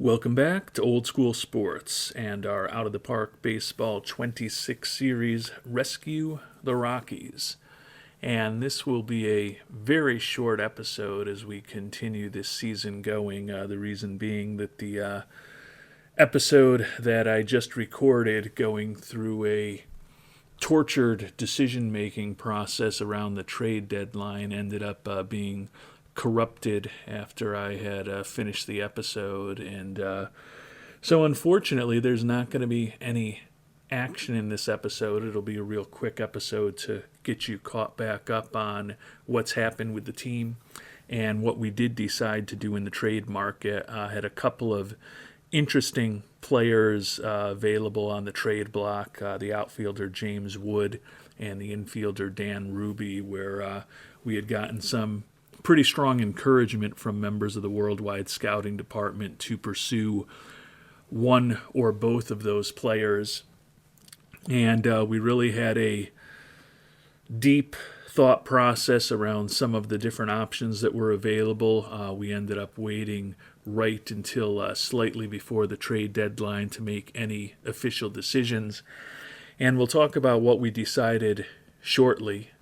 Welcome back to Old School Sports and our Out of the Park Baseball 26 series, Rescue the Rockies. And this will be a very short episode as we continue this season going. The reason being that the episode that I just recorded going through a tortured decision-making process around the trade deadline ended up being corrupted after I had finished the episode. And so unfortunately, there's not going to be any action in this episode. It'll be a real quick episode to get you caught back up on what's happened with the team and what we did decide to do in the trade market. Had a couple of interesting players available on the trade block, the outfielder James Wood and the infielder Dan Ruby, where we had gotten some pretty strong encouragement from members of the worldwide scouting department to pursue one or both of those players. And we really had a deep thought process around some of the different options that were available. We ended up waiting right until slightly before the trade deadline to make any official decisions. And we'll talk about what we decided shortly.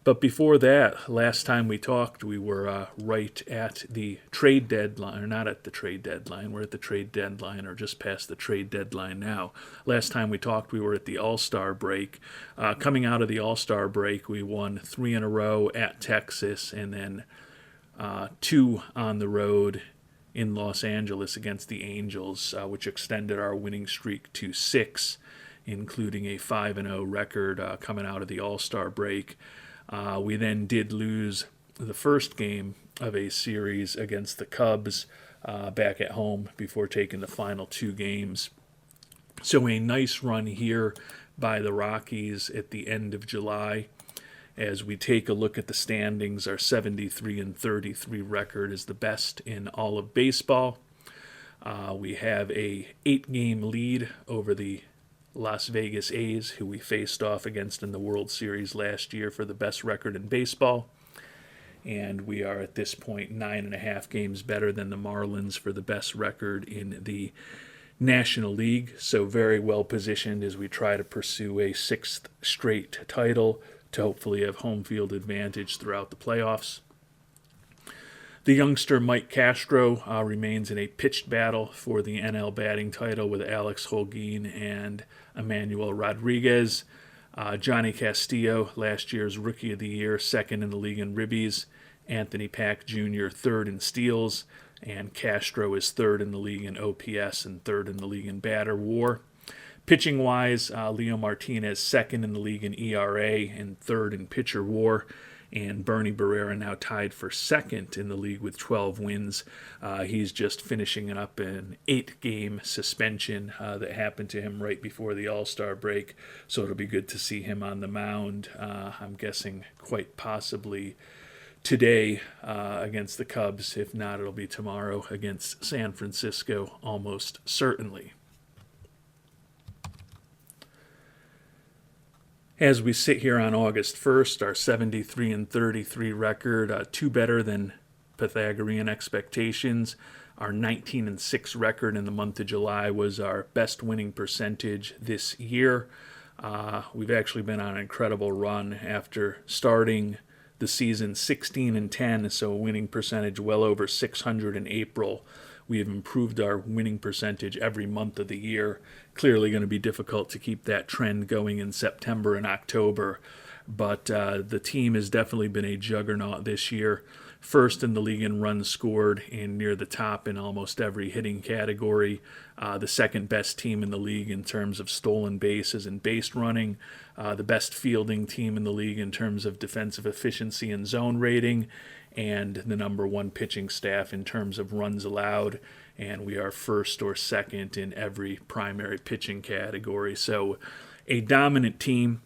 But before that, last time we talked, we were right at the trade deadline, or not at the trade deadline. We're at the trade deadline, or just past the trade deadline now. Last time we talked, we were at the All-Star break. Coming out of the All-Star break, we won 3 in a row at Texas, and then 2 on the road in Los Angeles against the Angels, which extended our winning streak to 6, including a 5-0 record coming out of the All-Star break. We then did lose the first game of a series against the Cubs back at home before taking the final 2 games. So a nice run here by the Rockies at the end of July. As we take a look at the standings, our 73-33 record is the best in all of baseball. We have a 8-game lead over the Las Vegas A's, who we faced off against in the World Series last year for the best record in baseball. And we are at this point 9.5 games better than the Marlins for the best record in the National League. So very well positioned as we try to pursue a 6th straight title to hopefully have home field advantage throughout the playoffs. The youngster Mike Castro remains in a pitched battle for the NL batting title with Alex Holguin and Emmanuel Rodriguez. Johnny Castillo, last year's Rookie of the Year, 2nd in the league in ribbies. Anthony Pack Jr., 3rd in steals. And Castro is 3rd in the league in OPS and 3rd in the league in batter WAR. Pitching-wise, Leo Martinez, 2nd in the league in ERA and 3rd in pitcher WAR. And Bernie Barrera now tied for 2nd in the league with 12 wins. He's just finishing up an 8-game suspension that happened to him right before the All-Star break. So it'll be good to see him on the mound. I'm guessing quite possibly today against the Cubs. If not, it'll be tomorrow against San Francisco, almost certainly. As we sit here on August 1st, our 73-33 record, 2 better than Pythagorean expectations. Our 19-6 record in the month of July was our best winning percentage this year. We've actually been on an incredible run after starting the season 16-10, so a winning percentage well over 600 in April. We have improved our winning percentage every month of the year. Clearly going to be difficult to keep that trend going in September and October, but the team has definitely been a juggernaut this year. 1st in the league in runs scored and near the top in almost every hitting category. The 2nd best team in the league in terms of stolen bases and base running. The best fielding team in the league in terms of defensive efficiency and zone rating. And the number 1 pitching staff in terms of runs allowed, and we are 1st or 2nd in every primary pitching category. So a dominant team,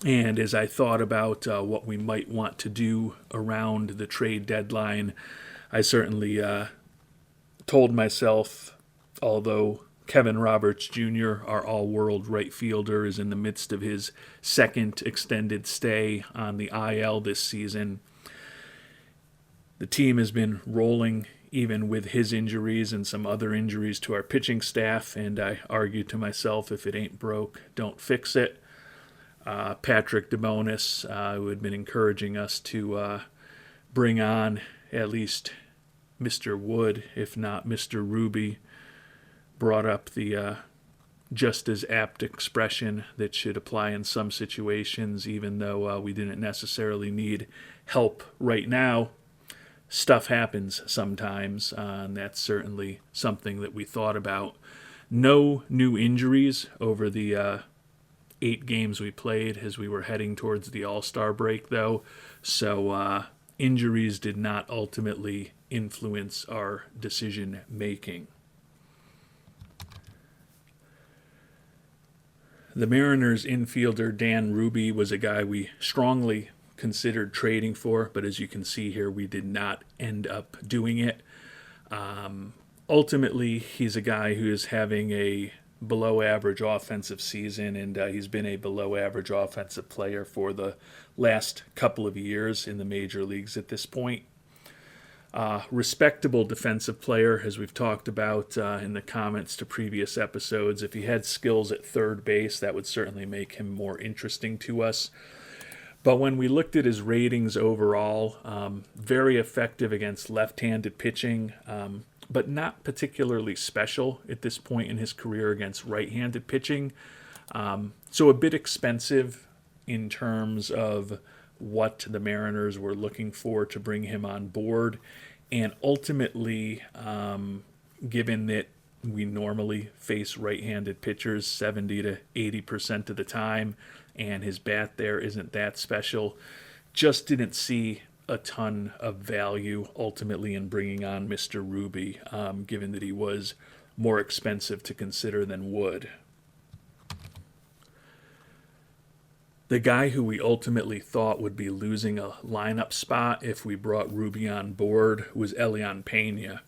and as I thought about what we might want to do around the trade deadline, I certainly told myself, although Kevin Roberts Jr., our all-world right fielder, is in the midst of his 2nd extended stay on the IL this season, The team has been rolling even with his injuries and some other injuries to our pitching staff, and I argue to myself, if it ain't broke, don't fix it. Patrick DeBonis, who had been encouraging us to bring on at least Mr. Wood, if not Mr. Ruby, brought up the just as apt expression that should apply in some situations, even though we didn't necessarily need help right now. Stuff happens sometimes, and that's certainly something that we thought about. No new injuries over the 8 games we played as we were heading towards the All-Star break, though, so injuries did not ultimately influence our decision-making. The Mariners infielder Dan Ruby was a guy we strongly considered trading for, but as you can see here, we did not end up doing it. Ultimately, he's a guy who is having a below-average offensive season, and he's been a below-average offensive player for the last couple of years in the major leagues at this point. Respectable defensive player, as we've talked about in the comments to previous episodes. If he had skills at third base, that would certainly make him more interesting to us. But when we looked at his ratings overall, very effective against left-handed pitching, but not particularly special at this point in his career against right-handed pitching. So a bit expensive in terms of what the Mariners were looking for to bring him on board. And ultimately, given that we normally face right-handed pitchers 70 to 80% of the time, and his bat there isn't that special, just didn't see a ton of value ultimately in bringing on Mr. Ruby, given that he was more expensive to consider than Wood. The guy who we ultimately thought would be losing a lineup spot if we brought Ruby on board was Elian Pena.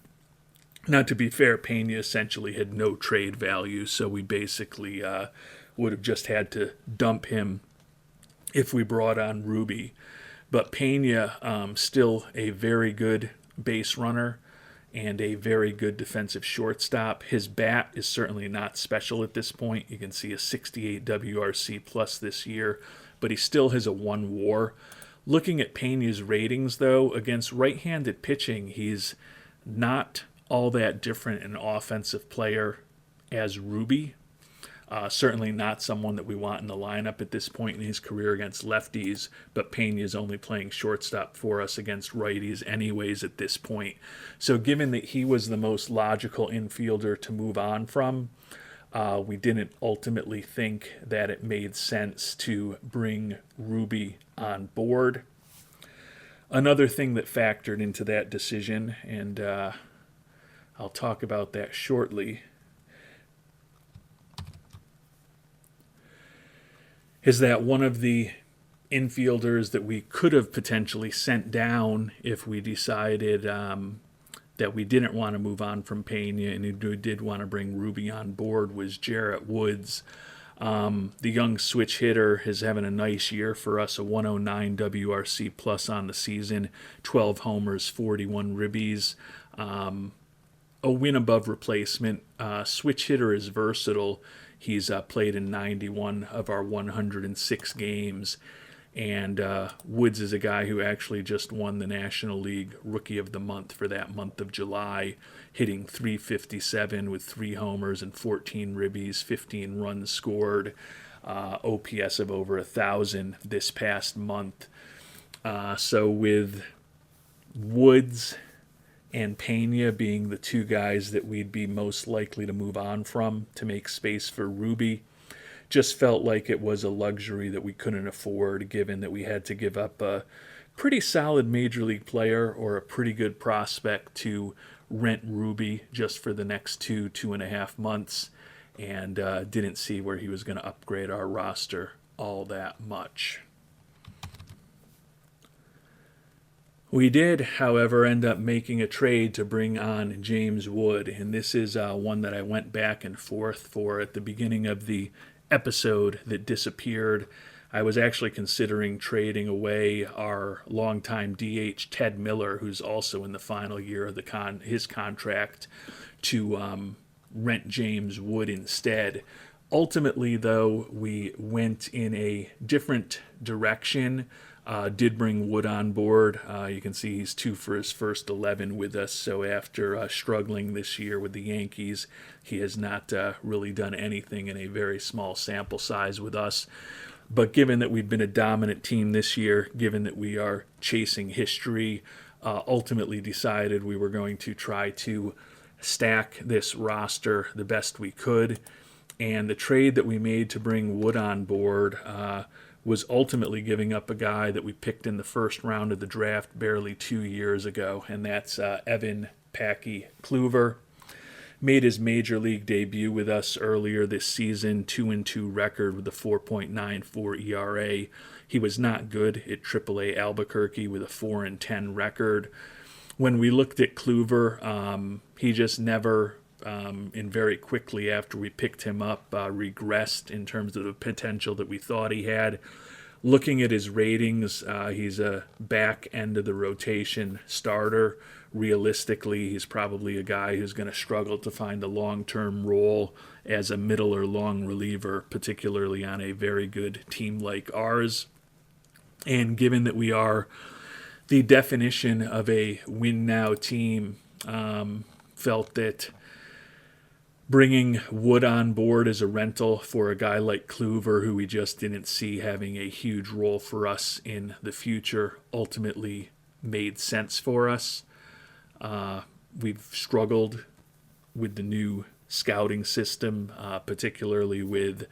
Now, to be fair, Pena essentially had no trade value, so we basically would have just had to dump him if we brought on Ruby. But Pena, still a very good base runner and a very good defensive shortstop. His bat is certainly not special at this point. You can see a 68 WRC plus this year, but he still has a 1 WAR. Looking at Pena's ratings, though, against right-handed pitching, he's not all that different an offensive player as Ruby. Certainly not someone that we want in the lineup at this point in his career against lefties, but Pena is only playing shortstop for us against righties anyways at this point. So given that he was the most logical infielder to move on from, we didn't ultimately think that it made sense to bring Ruby on board. Another thing that factored into that decision, and I'll talk about that shortly, is that one of the infielders that we could have potentially sent down if we decided that we didn't want to move on from Pena and we did want to bring Ruby on board was Jarrett Woods. The young switch hitter is having a nice year for us, a 109 WRC plus on the season, 12 homers, 41 ribbies. A win above replacement. Switch hitter is versatile. He's played in 91 of our 106 games. And Woods is a guy who actually just won the National League Rookie of the Month for that month of July, hitting .357 with 3 homers and 14 ribbies, 15 runs scored, OPS of over 1,000 this past month. So with Woods and Pena being the 2 guys that we'd be most likely to move on from to make space for Ruby, just felt like it was a luxury that we couldn't afford, given that we had to give up a pretty solid major league player or a pretty good prospect to rent Ruby just for the next 2.5 months, and didn't see where he was going to upgrade our roster all that much. We did, however, end up making a trade to bring on James Wood, and this is one that I went back and forth for at the beginning of the episode that disappeared. I was actually considering trading away our longtime DH Ted Miller, who's also in the final year of his contract, to rent James Wood instead. Ultimately, though, we went in a different direction. Did bring Wood on board. You can see he's 2 for his first 11 with us. So after struggling this year with the Yankees, he has not really done anything in a very small sample size with us. But given that we've been a dominant team this year, given that we are chasing history, ultimately decided we were going to try to stack this roster the best we could. And the trade that we made to bring Wood on board was ultimately giving up a guy that we picked in the first round of the draft barely 2 years ago, and that's Evan Packy Kluver. Made his major league debut with us earlier this season, 2-2 record with a 4.94 ERA. He was not good at AAA Albuquerque with a 4-10 record. When we looked at Kluver, he just never, and very quickly after we picked him up, regressed in terms of the potential that we thought he had. Looking at his ratings, he's a back end of the rotation starter. Realistically, he's probably a guy who's going to struggle to find a long-term role as a middle or long reliever, particularly on a very good team like ours. And given that we are the definition of a win-now team, felt that bringing Wood on board as a rental for a guy like Kluver, who we just didn't see having a huge role for us in the future, ultimately made sense for us. We've struggled with the new scouting system, particularly with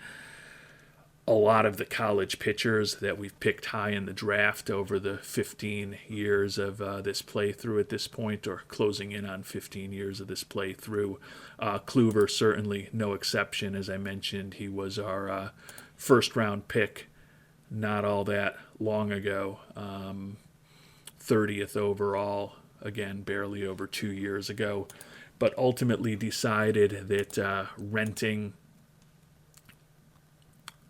a lot of the college pitchers that we've picked high in the draft over the 15 years of this playthrough at this point, or closing in on 15 years of this playthrough. Kluver certainly no exception. As I mentioned, he was our first-round pick not all that long ago, 30th overall, again, barely over 2 years ago, but ultimately decided that renting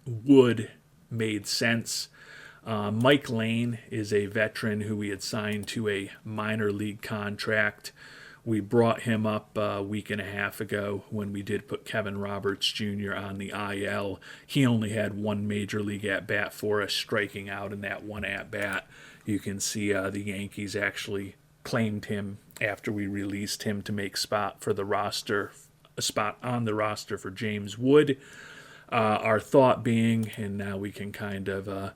Wood made sense. Mike Lane is a veteran who we had signed to a minor league contract. We brought him up a week and a half ago when we did put Kevin Roberts Jr. on the IL. He only had one major league at-bat for us, striking out in that one at-bat. You can see the Yankees actually claimed him after we released him to make a spot on the roster for James Wood. Our thought being, and now we can kind of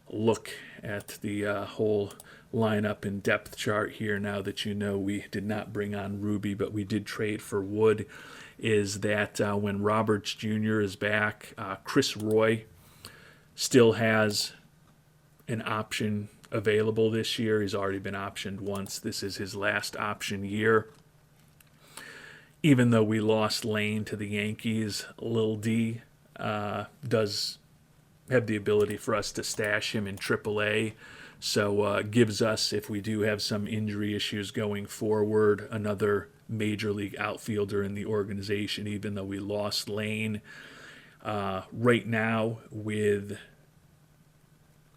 look at the whole lineup and depth chart here now that you know we did not bring on Ruby, but we did trade for Wood, is that when Roberts Jr. is back, Chris Roy still has an option available this year. He's already been optioned once. This is his last option year. Even though we lost Lane to the Yankees, Lil D does have the ability for us to stash him in AAA, so gives us, if we do have some injury issues going forward, another major league outfielder in the organization, even though we lost Lane. Right now, with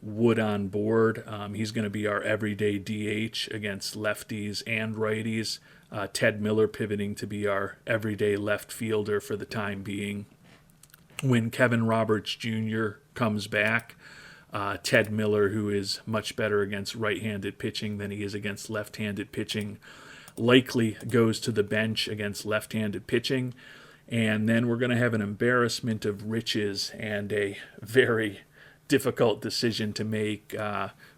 Wood on board, he's going to be our everyday DH against lefties and righties. Ted Miller pivoting to be our everyday left fielder for the time being. When Kevin Roberts Jr. comes back, Ted Miller, who is much better against right-handed pitching than he is against left-handed pitching, likely goes to the bench against left-handed pitching. And then we're going to have an embarrassment of riches and a very difficult decision to make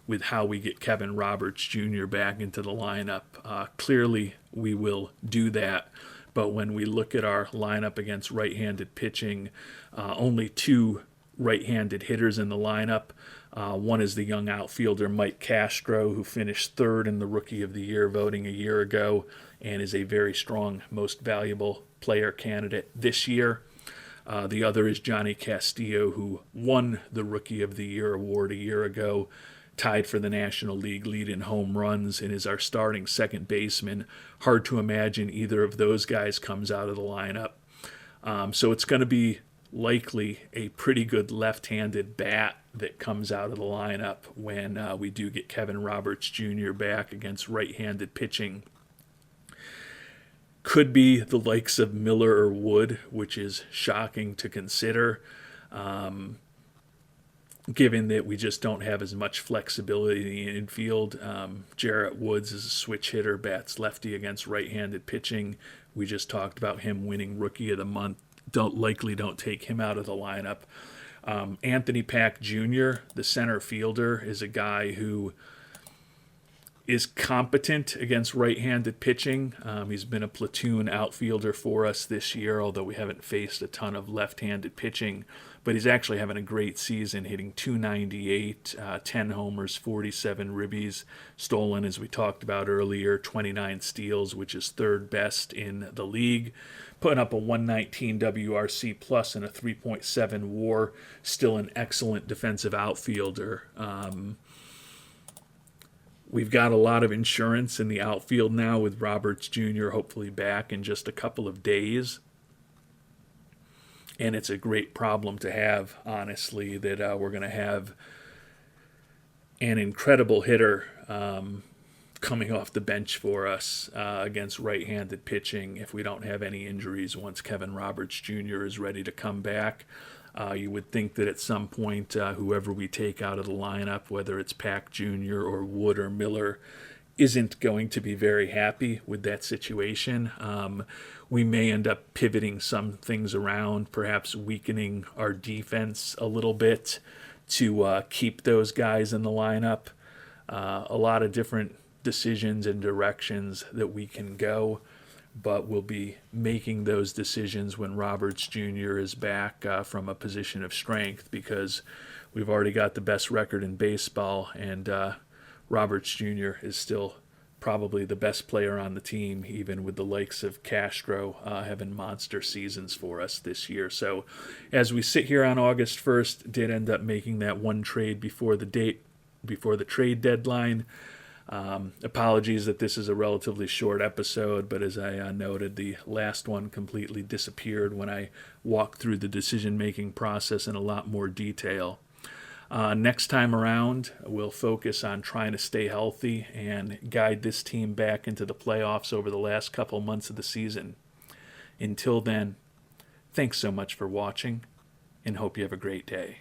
with how we get Kevin Roberts Jr. back into the lineup. Clearly, we will do that. But when we look at our lineup against right-handed pitching, only 2 right-handed hitters in the lineup. One is the young outfielder Mike Castro, who finished 3rd in the Rookie of the Year voting a year ago and is a very strong most valuable player candidate this year. The other is Johnny Castillo, who won the Rookie of the Year award a year ago, tied for the National League lead in home runs, and is our starting second baseman. Hard to imagine either of those guys comes out of the lineup. So it's going to be likely a pretty good left-handed bat that comes out of the lineup when we do get Kevin Roberts Jr. back against right-handed pitching. Could be the likes of Miller or Wood, which is shocking to consider, given that we just don't have as much flexibility in the infield. Jarrett Woods is a switch hitter, bats lefty against right-handed pitching. We just talked about him winning Rookie of the Month. Don't take him out of the lineup. Anthony Pack Jr., the center fielder, is a guy who is competent against right-handed pitching. He's been a platoon outfielder for us this year, although we haven't faced a ton of left-handed pitching. But he's actually having a great season, hitting .298, 10 homers, 47 ribbies, stolen, as we talked about earlier, 29 steals, which is third best in the league, putting up a 119 WRC plus and a 3.7 WAR. Still an excellent defensive outfielder. We've got a lot of insurance in the outfield now with Roberts Jr. hopefully back in just a couple of days. And it's a great problem to have, honestly, that we're going to have an incredible hitter coming off the bench for us against right-handed pitching if we don't have any injuries once Kevin Roberts Jr. is ready to come back. You would think that at some point, whoever we take out of the lineup, whether it's Pack Jr. or Wood or Miller, isn't going to be very happy with that situation. We may end up pivoting some things around, perhaps weakening our defense a little bit to keep those guys in the lineup. A lot of different decisions and directions that we can go, but we'll be making those decisions when Roberts Jr. is back from a position of strength, because we've already got the best record in baseball, and Roberts Jr. is still probably the best player on the team, even with the likes of Castro having monster seasons for us this year. So as we sit here on August 1st, did end up making that one trade before the trade deadline. Apologies that this is a relatively short episode, but as I noted, the last one completely disappeared when I walked through the decision-making process in a lot more detail. Next time around, we'll focus on trying to stay healthy and guide this team back into the playoffs over the last couple months of the season. Until then, thanks so much for watching, and hope you have a great day.